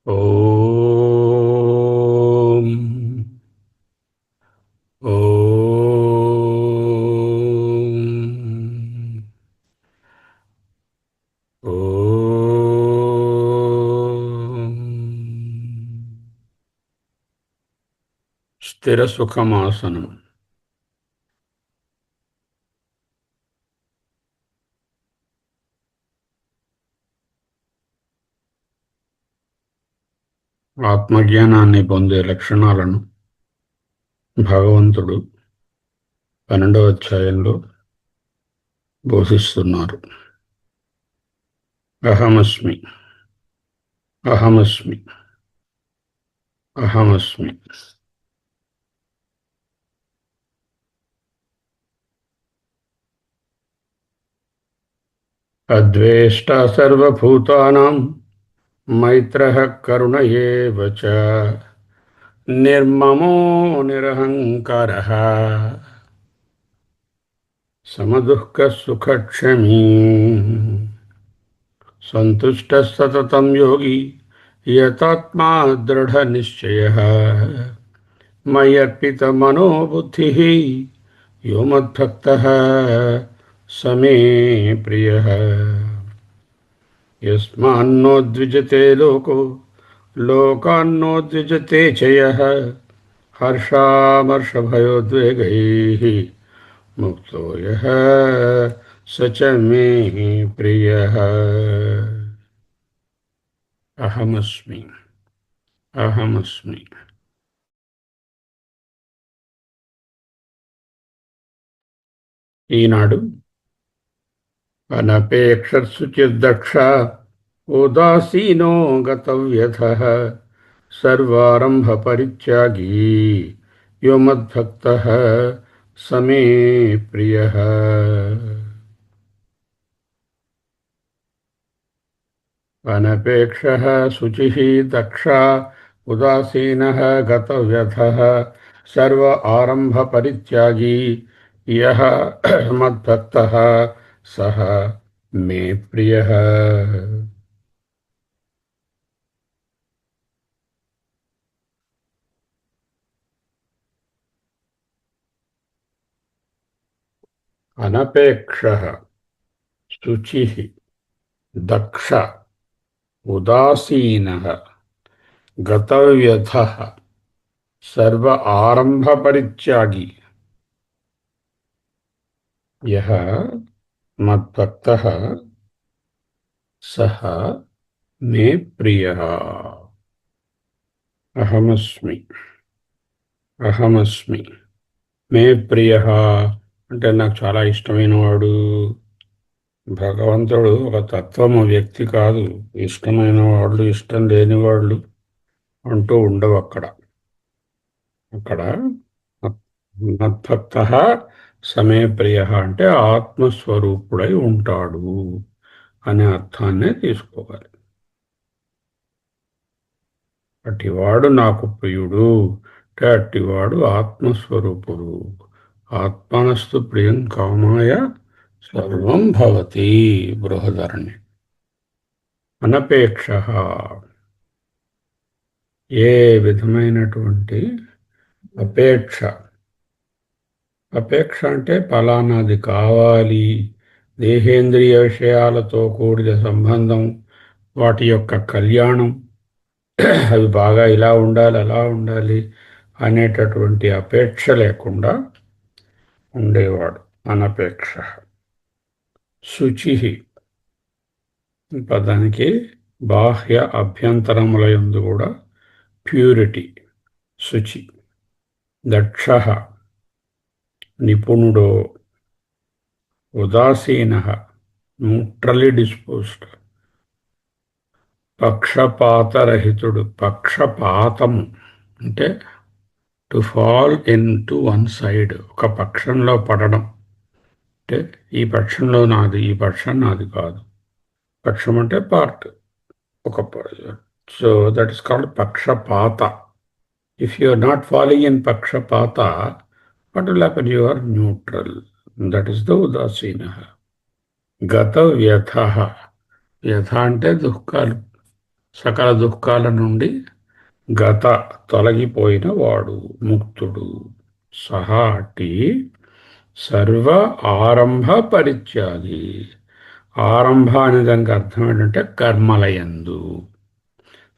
ఓం ఓం ఓం స్థిర సుఖమాసనం. ఆత్మజ్ఞానాన్ని పొందే లక్షణాలను భగవంతుడు 12వ అధ్యాయంలో బోధిస్తున్నారు. అహమస్మి, అహమస్మి, అహమస్మి. అద్వేష్టా సర్వభూతానాం మైత్రః కరుణ ఏవ చ నిర్మమో నిరహంకారః సమదుఃఖః సుఖక్షమీ సంతుష్టः సతతం యోగి యతాత్మా దృఢనిశ్చయः మయ్యర్పితమనో బుద్ధిః యో మద్భక్తః స మే ప్రియః. యస్మాన్నో ద్విజతే లోకో లోకాన్నో ద్విజతే చ యః హర్షామర్షభయోద్వేగైః ముక్తో యః స చ మే ప్రియః. అహమస్మి, అహమస్మి. ఈనాడు అనపేక్షశుచిర్దక్ష ఉదాసీనో గతవ్యథః సర్వారంభ పరిత్యాగీ యో మద్భక్తః స మే ప్రియః. అనపేక్షః శుచిః దక్షः ఉదాసీనः గతవ్యథः సర్వ ఆరంభ పరిత్యాగీ యః మద్భక్తః సః మే ప్రియః. అనపేక్షః శుచిః దక్షः ఉదాసీనः గతవ్యథः సర్వ ఆరంభ పరిత్యాగి యః మద్భక్తః సః మే ప్రియః. అహమస్మి, అహమస్మి. మే ప్రియః అంటే నాకు చాలా ఇష్టమైన వాడు. భగవంతుడు ఒక తత్వము, వ్యక్తి కాదు. ఇష్టమైన వాళ్ళు, ఇష్టం లేని వాళ్ళు అంటూ ఉండవు అక్కడ. అక్కడ మద్భక్తః సమే ప్రియః అంటే ఆత్మస్వరూపుడై ఉంటాడు అనే అర్థాన్నే తీసుకోవాలి. అట్టివాడు నాకు ప్రియుడు అంటే అట్టివాడు ఆత్మస్వరూపుడు. ఆత్మనస్తు ప్రియం కామాయ సర్వం భవతి. బృహదరణ్య. అనపేక్షః ఏ విధమైనటువంటి అపేక్ష. అపేక్ష అంటే ఫలానాది కావాలి, దేహేంద్రియ విషయాలతో కూడిన సంబంధం, వాటి యొక్క కళ్యాణం, అవి బాగా ఇలా ఉండాలి అలా ఉండాలి అనేటటువంటి అపేక్ష లేకుండా ఉండేవాడు అనపేక్ష. శుచి పదానికి బాహ్య అభ్యంతరముల యందు కూడా ప్యూరిటీ, శుచి. దక్ష నిపుణుడో, ఉదాసీన న్యూట్రలీ డిస్పోజ్డ్, పక్షపాతరహితుడు. పక్షపాతము అంటే to fall in to one side, ఒక పక్షంలో పడడం. అంటే ఈ పక్షంలో నాది, ఈ పక్షం నాది కాదు. పక్షం అంటే పార్ట్, ఒక. సో దట్ ఇస్ కాల్డ్ పక్షపాత. If you are not following in పక్షపాత, what will happen? You are neutral. That is the ఉదాసీన. గత వ్యథ. వ్యథ అంటే దుఃఖాలు. సకల దుఃఖాల నుండి గత తొలగిపోయిన వాడు ముక్తుడు. సహా అట్టి సర్వ ఆరంభ పరిత్యాగి. ఆరంభ అనే దానికి అర్థం ఏంటంటే కర్మలయందు.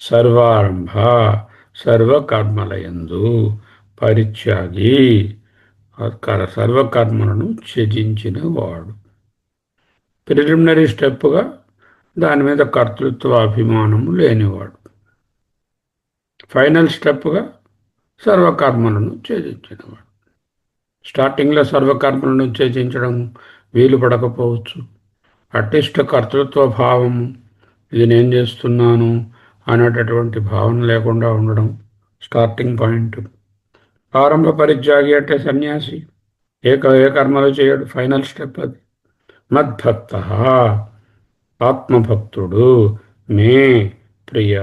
సర్వారంభ సర్వకర్మలయందు పరిత్యాగి సర్వకర్మలను త్యజించిన వాడు. ప్రిలిమినరీ స్టెప్గా దాని మీద కర్తృత్వ అభిమానము లేనివాడు. ఫైనల్ స్టెప్గా సర్వకర్మలను త్యజించినవాడు. స్టార్టింగ్లో సర్వకర్మలను త్యజించడం వీలు పడకపోవచ్చు. అట్టిష్ట కర్తృత్వ భావము, ఇది నేను చేస్తున్నాను అనేటటువంటి భావన లేకుండా ఉండడం స్టార్టింగ్ పాయింట్. ఆరంభ పరిత్యాగి అంటే సన్యాసి. ఏ కర్మలు చేయడు. ఫైనల్ స్టెప్ అది. మద్భక్త ఆత్మభక్తుడు, మే ప్రియ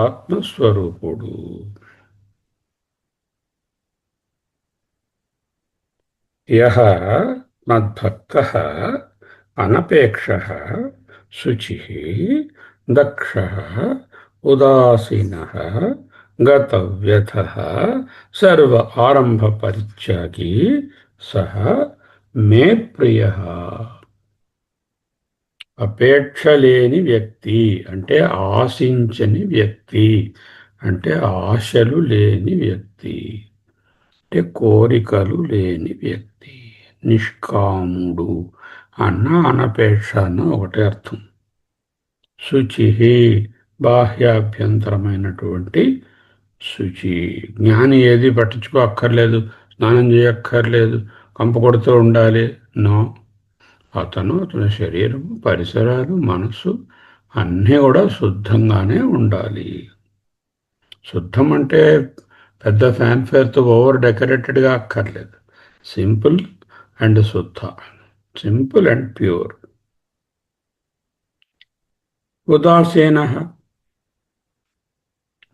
ఆత్మస్వరూపుడు. యః మద్భక్తః అనపేక్షః శుచిః దక్షః ఉదాసీనః గతవ్యథః సర్వ ఆరంభ పరిత్యాగి సహ మే ప్రియః. అపేక్ష లేని వ్యక్తి అంటే ఆశించని వ్యక్తి, అంటే ఆశలు లేని వ్యక్తి, అంటే కోరికలు లేని వ్యక్తి. నిష్కాముడు అన్న అనపేక్ష అన్న ఒకటే అర్థం. శుచి బాహ్యాభ్యంతరమైనటువంటి శుచి. జ్ఞాని ఏది పట్టించుకో అక్కర్లేదు, స్నానం చేయక్కర్లేదు, కంప కొడుతూ ఉండాలి. నో. అతని శరీరం, పరిసరాలు, మనసు అన్నీ కూడా శుద్ధంగానే ఉండాలి. శుద్ధం అంటే పెద్ద ఫ్యాన్ఫేర్తో ఓవర్ డెకరేటెడ్గా అక్కర్లేదు. సింపుల్ అండ్ శుద్ధ, సింపుల్ అండ్ ప్యూర్. ఉదాసీన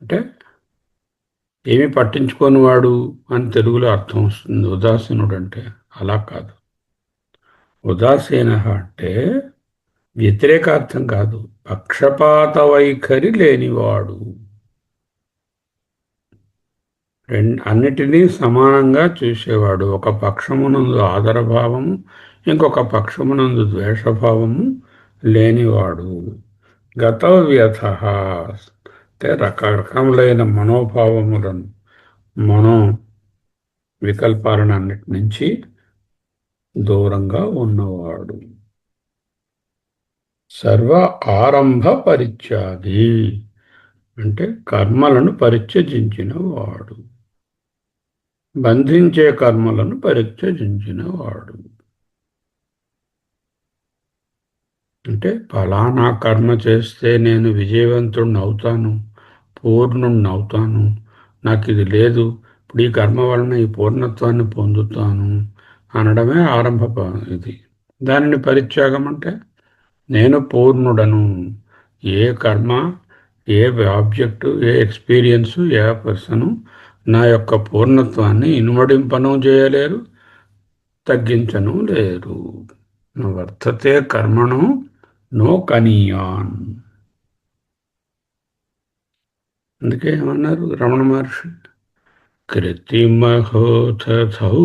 అంటే ఏమి పట్టించుకోని వాడు అని తెలుగులో అర్థం వస్తుంది. ఉదాసీనుడు అంటే అలా కాదు. ఉదాసీన అంటే వ్యతిరేకార్థం కాదు, పక్షపాత వైఖరి లేనివాడు. అన్నిటినీ సమానంగా చూసేవాడు. ఒక పక్షమునందు ఆదరభావము, ఇంకొక పక్షమునందు ద్వేషభావము లేనివాడు. గతవ్యథ అంటే రకరకములైన మనోభావములను, మనో వికల్పాలను అన్నిటి నుంచి దూరంగా ఉన్నవాడు. సర్వ ఆరంభ పరిత్యాగి అంటే కర్మలను పరిత్యజించిన వాడు, బంధించే కర్మలను పరిత్యజించిన వాడు. అంటే ఫలానా కర్మ చేస్తే నేను విజయవంతుడిని అవుతాను, పూర్ణుణ్ణి అవుతాను, నాకు ఇది లేదు, ఇప్పుడు ఈ కర్మ వలన ఈ పూర్ణత్వాన్ని పొందుతాను అనడమే ఆరంభ ఇది. దానిని పరిత్యాగం అంటే నేను పూర్ణుడను. ఏ కర్మ, ఏ ఆబ్జెక్టు, ఏ ఎక్స్పీరియన్సు, ఏ పర్సను నా యొక్క పూర్ణత్వాన్ని ఇనుమడింపను చేయలేరు, తగ్గించను లేరు. వర్తతే కర్మణో నో కనీయాన్. అందుకే ఏమన్నారు రమణ మహర్షి, కృతిమహోథౌ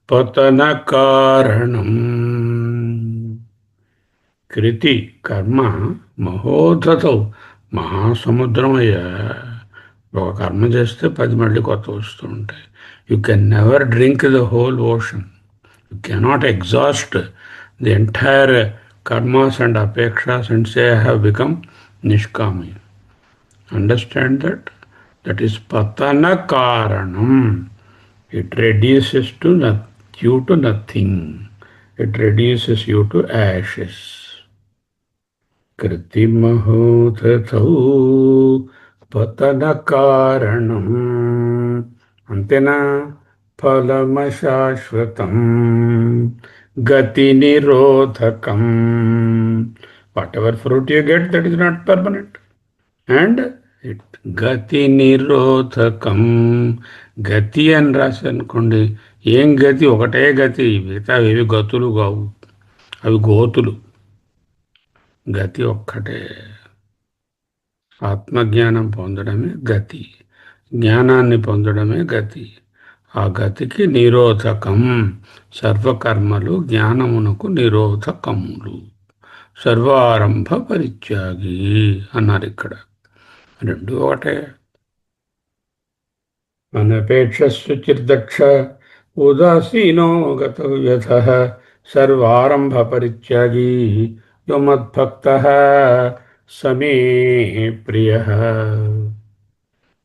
పతన కారణం. కృతి కర్మ మహోధతౌ మహాసముద్రమయ్యా. ఒక కర్మ చేస్తే 10 మళ్ళీ కొత్త వస్తూ ఉంటాయి. You can never drink the whole ocean. You cannot exhaust the entire karmas and apekshas and say I have become nishkami. Understand that? That is patana karanam. It reduces you to nothing. It reduces you to ashes. Kritimahotathau patana karanam. Antena phalamashashvatam gati nirodhakam. Whatever fruit you get, that is not permanent. And it gati nirodhakam. గతి అని రాసి అనుకోండి, ఏం గతి? ఒకటే గతి. మిగతా ఏవి గతులు కావు, అవి గోతులు. గతి ఒక్కటే. ఆత్మజ్ఞానం పొందడమే గతి, జ్ఞానాన్ని పొందడమే గతి. ఆ గతికి నిరోధకం సర్వకర్మలు జ్ఞానమునకు నిరోధకములు. సర్వారంభ పరిత్యాగి అన్నారు ఇక్కడ. రెండు ఒకటే. అనపేక్షశుచిర్దక్ష ఉదాసీనో గతవ్యథః సర్వారంభ పరిత్యాగి యో మద్భక్తః సమే ప్రియః.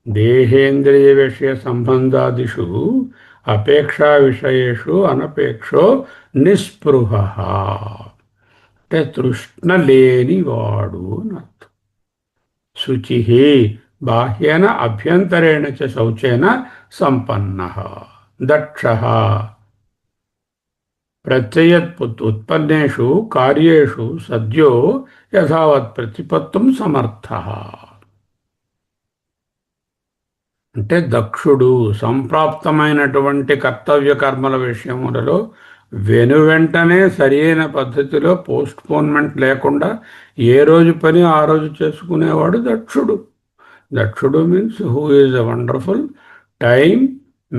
దేహేంద్రియ విషయ సంబంధాదిషు అపేక్షా విషయేషు అనపేక్షో నిస్పృహః. అంటే తృష్ణ లేనివాడు అని అర్థం. శుచిః బాహ్యేన అభ్యంతరేణ చ శౌచేన సంపన్నః. దక్షః ప్రత్యయత్ ఉత్పన్నేషు కార్యేషు సద్యో యథావత్ ప్రతిపత్తుం సమర్థః. అంటే దక్షుడు సంప్రాప్తమైనటువంటి కర్తవ్య కర్మల విషయములలో వెనువెంటనే సరియైన పద్ధతిలో పోస్ట్పోన్మెంట్ లేకుండా ఏ రోజు పని ఆ రోజు చేసుకునేవాడు దక్షుడు. దక్షుడు means who is a wonderful time,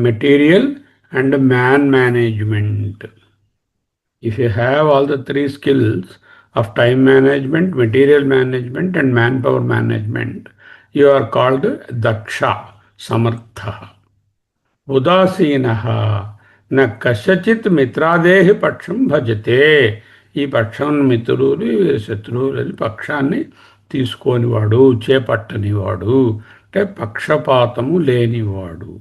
material and man management. If you have all the three skills of time management, material management, and manpower management, you are called Daksha, Samartha. ఉదాసీనః న కస్యచిత్ మిత్రాదేహి పక్షం భజతే. ఈ పక్షం మిత్రులు శత్రువులని పక్షాన్ని తీసుకోనివాడు, చేపట్టనివాడు, అంటే పక్షపాతము లేనివాడు.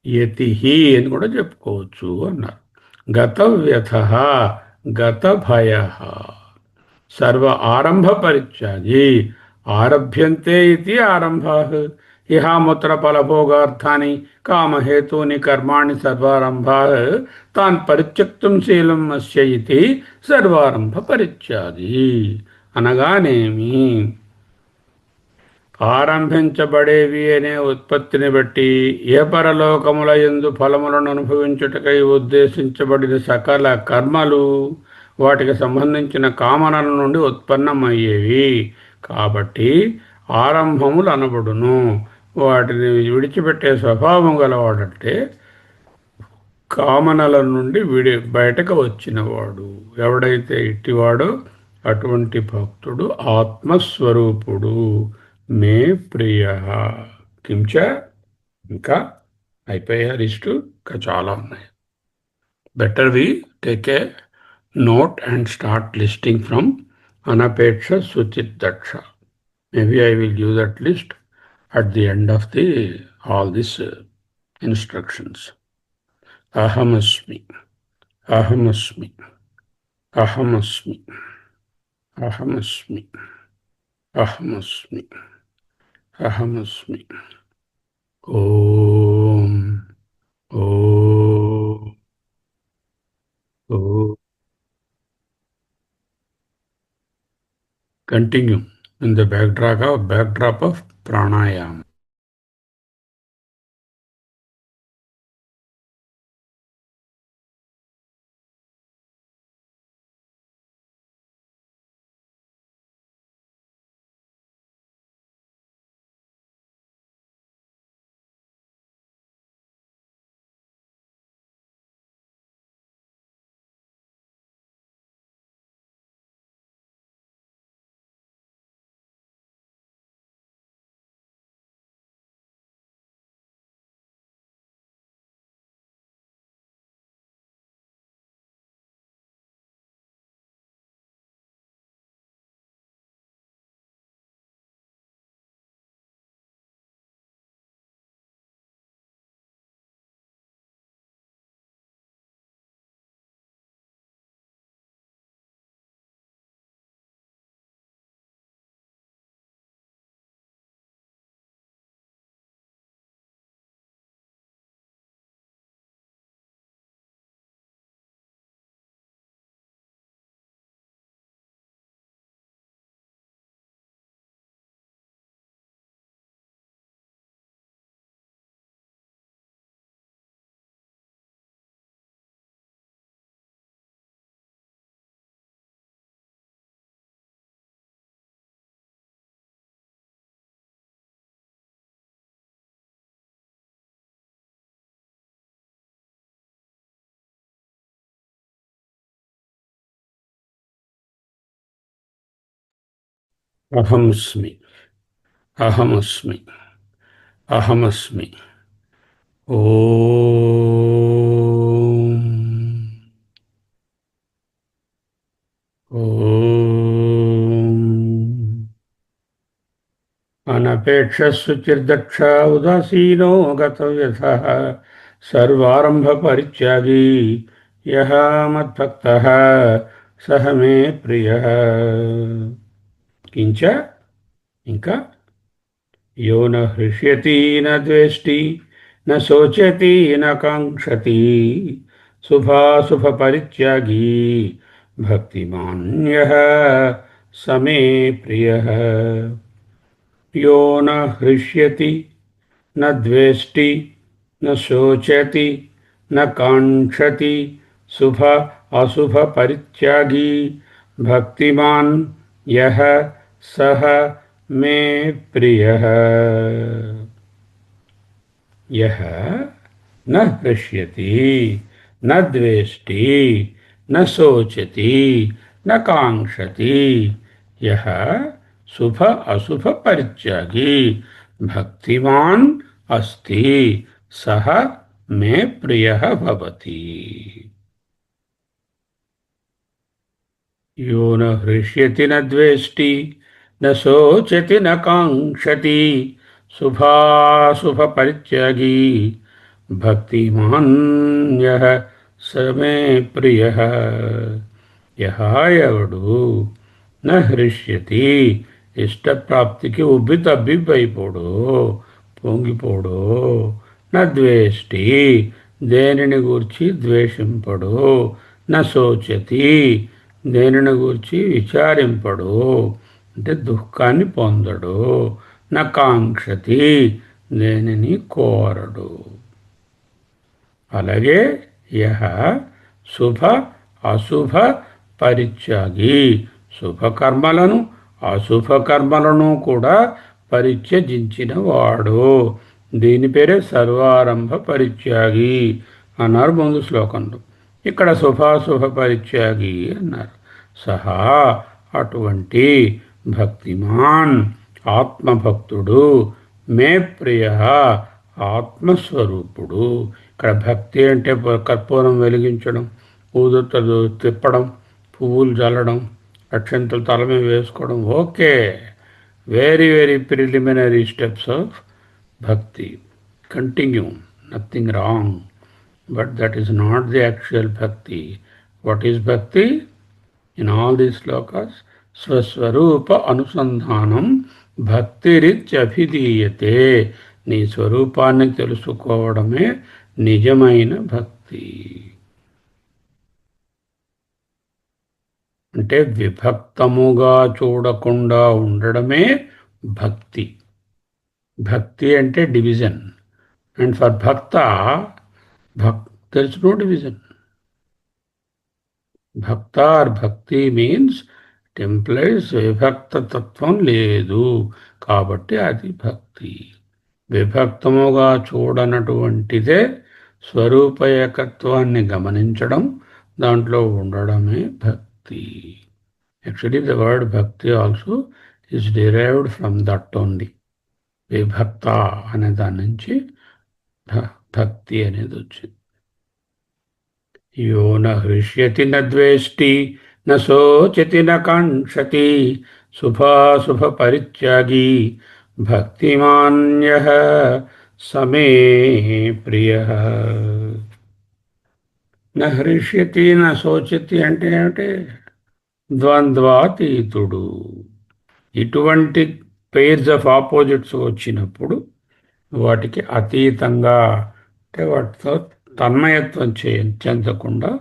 యతిహి అని కూడా చెప్పుకోవచ్చు అన్నారు. గతవ్యథః గతభయః సర్వ ఆరంభ పరిత్యాగి. ఆరభ్యంతే ఇది ఆరంభాః. ఇహాముత్ర ఫలభోగార్థాని కామహేతూని కర్మాణి సర్వారంభాః తాన్ పరిత్యక్తుం శీలం అస్య ఇతి సర్వారంభ పరిత్యాగి. అనగానేమి? ఆరంభించబడేవి అనే ఉత్పత్తిని బట్టి ఏ పరలోకముల యందు ఫలములను అనుభవించుటకై ఉద్దేశించబడిన సకల కర్మలు వాటికి సంబంధించిన కామనల నుండి ఉత్పన్నమయ్యేవి. కాబట్టి ఆరంభములు అనబడును. వాటిని విడిచిపెట్టే స్వభావం గలవాడంటే కామనల నుండి బయటకు వచ్చినవాడు. ఎవడైతే ఇట్టివాడో అటువంటి భక్తుడు ఆత్మస్వరూపుడు. మే ప్రియ. కించ ఇంకా అయిపోయా లిస్టు, ఇంకా చాలా ఉన్నాయి. Better we take a note and start listing from Anapeksha Suchit Daksha. Maybe I will use that list at the end of all these instructions. Ahamasmi, Ahamasmi, Ahamasmi, Ahamasmi, Ahamasmi, Ahamasmi. Om, Om, Om. Continue in the backdrop of pranayama. అహమస్మి, అహమస్మి, అహమస్మి. ఓం ఓం. అనపేక్షశుచిర్దక్ష ఉదాసీనో గతవ్యథః సర్వారంభపరిత్యాగీ యః మద్భక్తః సహ మే ప్రియః. కించ ఇంకా యో న హృష్యతి న ద్వేష్టి న శోచతి న కాంక్షతి శుభాశుభ పరిత్యాగీ భక్తిమాన్ యః స మే ప్రియః. यो न हृष्यति न द्वेष्टि न शोचति न काङ्क्षति शुभ अशुभ परित्यागी भक्तिमान् यः सः मे प्रियः. यः न हृष्यति न द्वेष्टि न शोचति न काङ्क्षति यः शुभ अशुभ परित्यागी भक्तिमान् अस्ति सः मे प्रियः भवति. यो न हृष्यति न द्वेष्टि न शोचति न काङ्क्षति शुभाशुभ परित्यागी भक्तिमान् यः स मे प्रियः. यः ఎవడు న హృష్యతి ఇష్టప్రాప్తికి ఉబ్బి తబ్బిబ్బైపోడు, పొంగిపోడు, న ద్వేష్టి దేనిని గూర్చి ద్వేషింపడు, న శోచతి దేనిని గూర్చి విచారింపడు అంటే దుఃఖాన్ని పొందడు, న కాంక్షతి దేనిని కోరడు. అలాగే యహ శుభ అశుభ పరిత్యాగి శుభకర్మలను అశుభకర్మలను కూడా పరిత్యజించిన వాడు. దీని పేరే సర్వారంభ పరిత్యాగి అన్నారు ముందు శ్లోకంలో. ఇక్కడ శుభాశుభ పరిత్యాగి అన్నారు. సహా అటువంటి భక్తిమాన్ ఆత్మభక్తుడు, మే ప్రియ ఆత్మస్వరూపుడు. ఇక్కడ భక్తి అంటే కర్పూరం వెలిగించడం, ఊదుతలు తిప్పడం, పువ్వులు చల్లడం, అక్షంతలు తల మీద వేసుకోవడం, okay, very very preliminary steps of bhakti. Continue, nothing wrong, but that is not the actual bhakti. What is bhakti in all these shlokas? స్వస్వరూప అనుసంధానం భక్తిరిత్యభిధీయతే. నీ స్వరూపాన్ని తెలుసుకోవడమే నిజమైన భక్తి. అంటే విభక్తముగా చూడకుండా ఉండడమే భక్తి. భక్తి అంటే డివిజన్, అండ్ ఫర్ భక్త దెర్ ఇస్ నో డివిజన్. భక్త ఆర్ భక్తి మీన్స్ ఇట్ ఎంప్లాయిస్ విభక్త తత్వం లేదు, కాబట్టి అది భక్తి. విభక్తముగా చూడనటువంటిదే స్వరూప ఏకత్వాన్ని గమనించడం, దాంట్లో ఉండడమే భక్తి. Actually, the word bhakti also is derived from that only. విభక్త అనే దాని నుంచి భక్తి అనేది వచ్చింది. యో న హృష్యతి న ద్వేష్టి న శోచతి న కాంక్షతి శుభాశుభ పరిత్యాగి భక్తిమాన్ యః స మే ప్రియః. న హృష్యతి న శోచతి అంటే ఏమిటి? ద్వంద్వాతీతుడు. ఇటువంటి పెయిర్స్ ఆఫ్ ఆపోజిట్స్ వచ్చినప్పుడు వాటికి అతీతంగా, అంటే వాటితో తన్మయత్వం చెందకుండా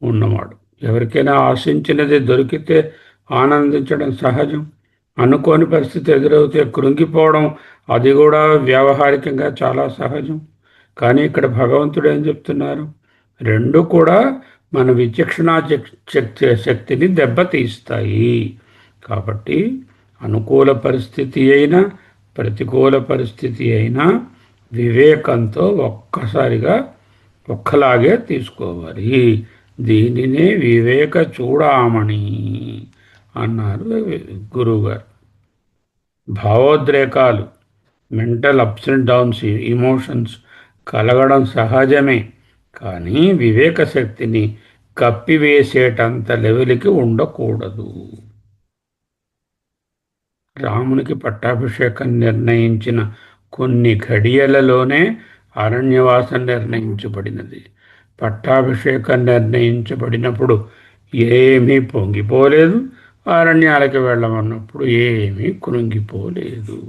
ఉన్నవాడు. ఎవరికైనా ఆశించినది దొరికితే ఆనందించడం సహజం. అనుకోని పరిస్థితి ఎదురవుతే కృంగిపోవడం, అది కూడా వ్యావహారికంగా చాలా సహజం. కానీ ఇక్కడ భగవంతుడు ఏం చెప్తున్నారు? రెండు కూడా మన విచక్షణా శక్తిని దెబ్బతీస్తాయి. కాబట్టి అనుకూల పరిస్థితి అయినా ప్రతికూల పరిస్థితి అయినా వివేకంతో ఒక్కసారిగా ఒక్కలాగే తీసుకోవాలి. దీనినే వివేక చూడామణి అన్నారు గురువుగారు. భావోద్రేకాలు, mental ups and downs, emotions కలగడం సహజమే. కానీ వివేక శక్తిని కప్పివేసేటంత లెవెల్కి ఉండకూడదు. రామునికి పట్టాభిషేకం నిర్ణయించిన కొన్ని ఘడియలలోనే అరణ్యవాసం నిర్ణయించబడినది. పట్టాభిషేకం నిర్ణయించబడినప్పుడు ఏమీ పొంగిపోలేదు, అరణ్యాలకి వెళ్ళమన్నప్పుడు ఏమీ కృంగిపోలేదు.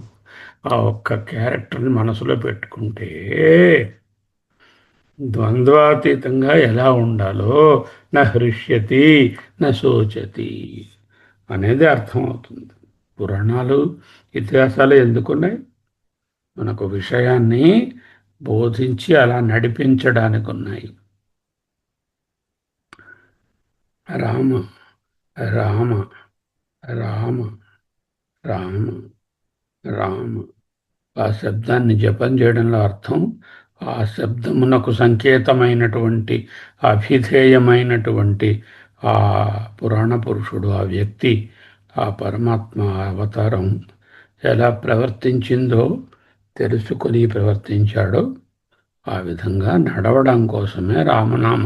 ఆ ఒక్క క్యారెక్టర్ని మనసులో పెట్టుకుంటే ద్వంద్వాతీతంగా ఎలా ఉండాలో నా హృష్యతి నా శోచతి అనేది అర్థమవుతుంది. పురాణాలు ఇతిహాసాలు ఎందుకున్నాయి? మనకు విషయాన్ని బోధించి అలా నడిపించడానికి ఉన్నాయి. రామ రామ రామ రామ రామ ఆ శబ్దాన్ని జపం చేయడంలో అర్థం ఆ శబ్దమునకు సంకేతమైనటువంటి అభిధేయమైనటువంటి ఆ పురాణ పురుషుడు, ఆ వ్యక్తి, ఆ పరమాత్మ అవతారం ఎలా ప్రవర్తించిందో తెలుసుకొని ప్రవర్తించాడో ఆ విధంగా నడవడం కోసమే రామనామ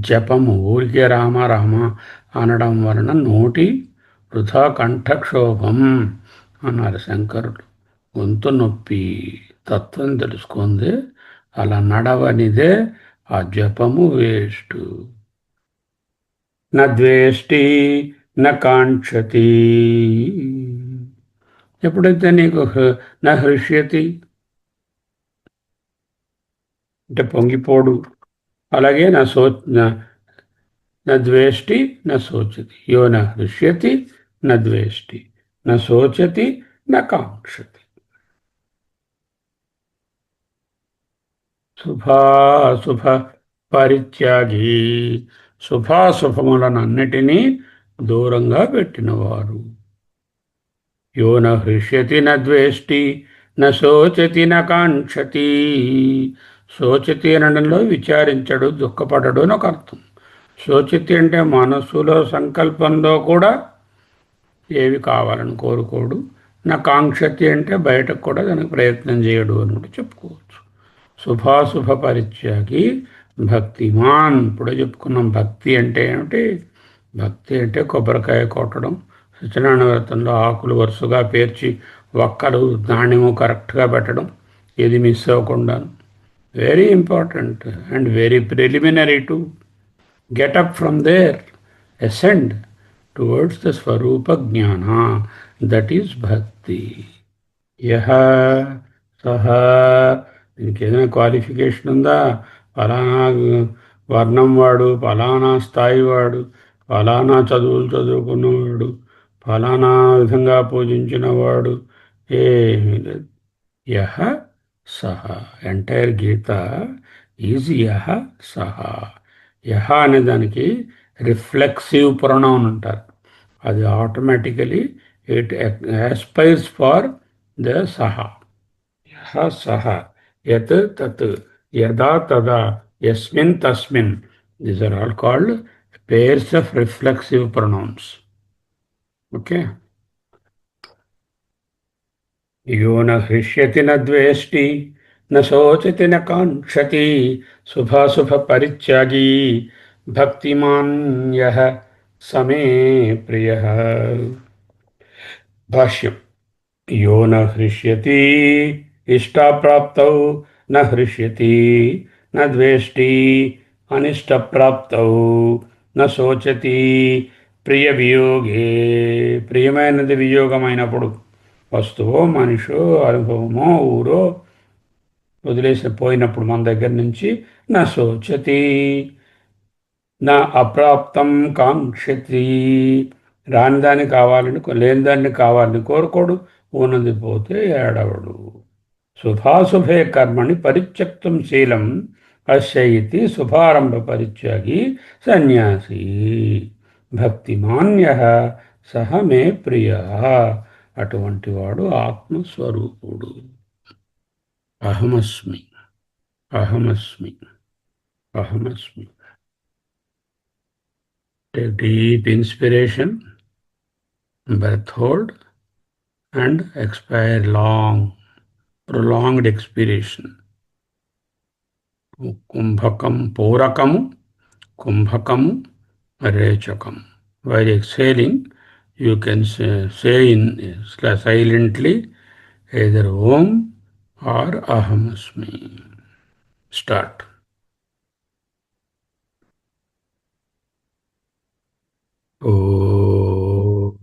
జపము. ఊరికే రామ రామ అనడం వలన నోటి వృథా కంఠక్షోభం అన్నారు శంకరుడు. గొంతు నొప్పి తత్వం తెలుసుకుంది. అలా నడవనిదే ఆ జపము వేస్ట్. నద్వేష్టి కాంక్షతి. ఎప్పుడైతే నీకు నా హృష్యతి అంటే పొంగిపోడు, అలాగే నా ద్వేష్టి నా శోచతి. యో నా హృష్యతి నా ద్వేష్టి నా శోచతి నా కాంక్షతి. శుభాశుభ పరిత్యాగి, శుభాశుభములనన్నిటినీ దూరంగా పెట్టినవారు. యో న హృష్యతి న ద్వేష్టి న శోచతి న కాంక్షతి. శోచతి అనడంలో విచారించడు, దుఃఖపడడు అని ఒక అర్థం. శోచతి అంటే మనస్సులో సంకల్పంలో కూడా ఏవి కావాలని కోరుకోడు. నా కాంక్షతి అంటే బయటకు కూడా దానికి ప్రయత్నం చేయడు అని కూడా చెప్పుకోవచ్చు. శుభాశుభ పరిత్యాగి భక్తిమాన్. ఇప్పుడు చెప్పుకున్నాం భక్తి అంటే ఏమిటి? భక్తి అంటే కొబ్బరికాయ కొట్టడం, సత్యనారాయణ వ్రతంలో ఆకులు వరుసగా పేర్చి ఒక్కలు ధాన్యము కరెక్ట్గా పెట్టడం, ఏది మిస్ అవ్వకుండాను. Very important and very preliminary to get up from there, ascend towards the Swarupa Jnana, that is Bhakti. యహ సహ. దీనికి ఏదైనా క్వాలిఫికేషన్ ఉందా? ఫలానా వర్ణం వాడు, ఫలానా స్థాయి వాడు, ఫలానా చదువులు చదువుకున్నవాడు, ఫలానా విధంగా పూజించిన వాడు ఏమీ లేదు. యహ సహ. ఎంటైర్ గీత ఈజ్ యహ సహ. యహ అనే దానికి రిఫ్లెక్సివ్ ప్రొనౌన్ అంటారు. అది automatically it aspires for the సహ. యహ సహ, యత్ తత్, యదా తదా, యస్మిన్ తస్మిన్. These are all called pairs of reflexive pronouns. Okay. यो न हृष्यति न द्वेष्टि न शोचति न काङ्क्षति शुभाशुभ परित्यागी भक्तिमान् यः स मे प्रियः. भाष्यम्. यो न हृष्यति इष्टाप्राप्तौ न हृष्यति न द्वेष्टि अनिष्टप्राप्तौ न శోచతి ప్రియ వియోగే. ప్రియమైనది వియోగమైనప్పుడు, వస్తువో మనిషో అనుభవమో ఊరో వదిలేసి పోయినప్పుడు మన దగ్గర నుంచి, నా శోచతి నా అప్రాప్తం కాంక్షతి. రాని దాన్ని కావాలని, లేని దాన్ని కావాలని కోరుకోడు, ఉన్నది పోతే ఏడవడు. శుభాశుభే కర్మణి పరిత్యక్తం శీలం అస్య ఇతి శుభారంభ పరిత్యాగి సన్యాసి భక్తిమాన్యః సహ మే ప్రియః. అటువంటి వాడు ఆత్మస్వరూపుడు. అహమస్మి అహమస్మి అహమస్మి. Take deep inspiration, breath hold and expire long, prolonged expiration. Kumbhakam, Porakamu, Kumbhakamu, Rechakam. While exhaling, you can say in silently either Om or Ahamasmi. Start. Oh,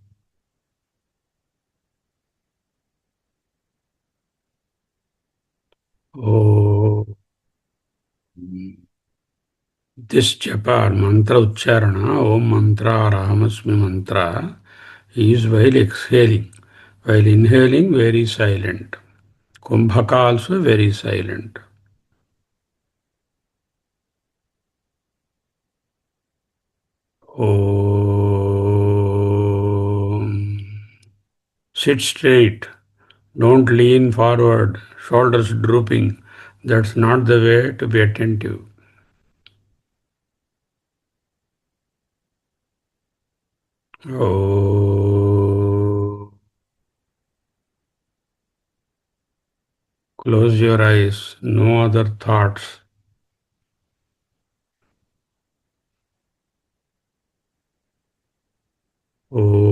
oh. This japa, mantra ucharana, Om mantra or Ahamasmi mantra is while exhaling. While inhaling, very silent. Kumbhaka also very silent. Om. Sit straight. Don't lean forward, shoulders drooping. That's not the way to be attentive. Oh, close your eyes, no other thoughts. Om.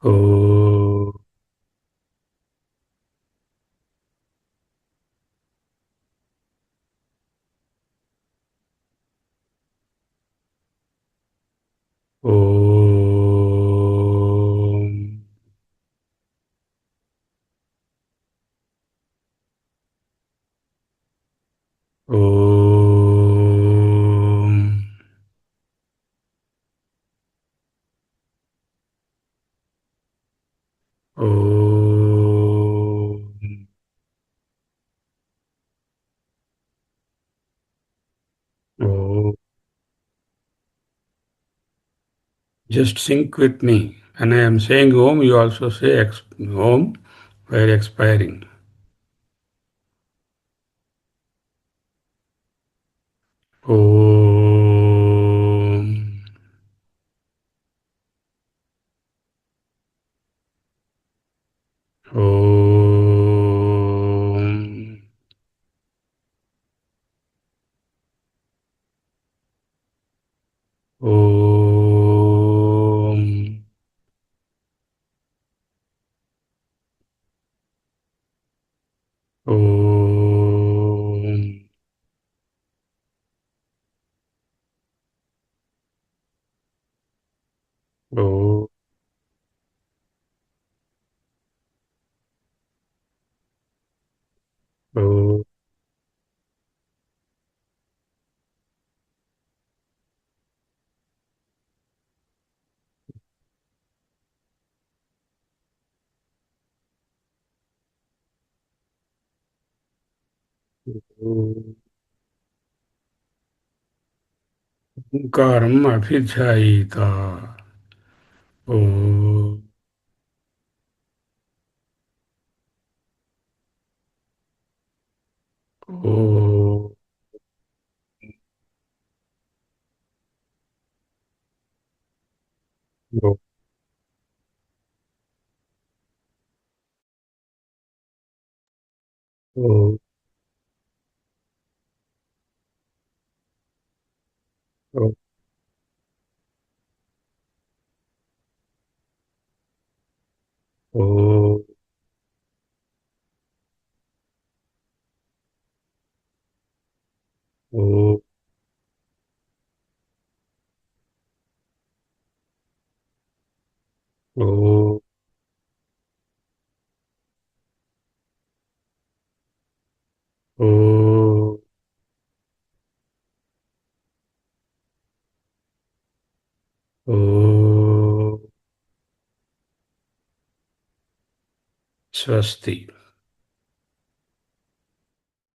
Oh, Om. Om. Om. Om. Just sync with me. When I am saying Om, you also say Om while expiring. Om. Om. Om. Om. Om. Om. Omkaram abhidhyayita. Om. Om. Om. Om. Om. Om. Om. Om. Om. Swasti.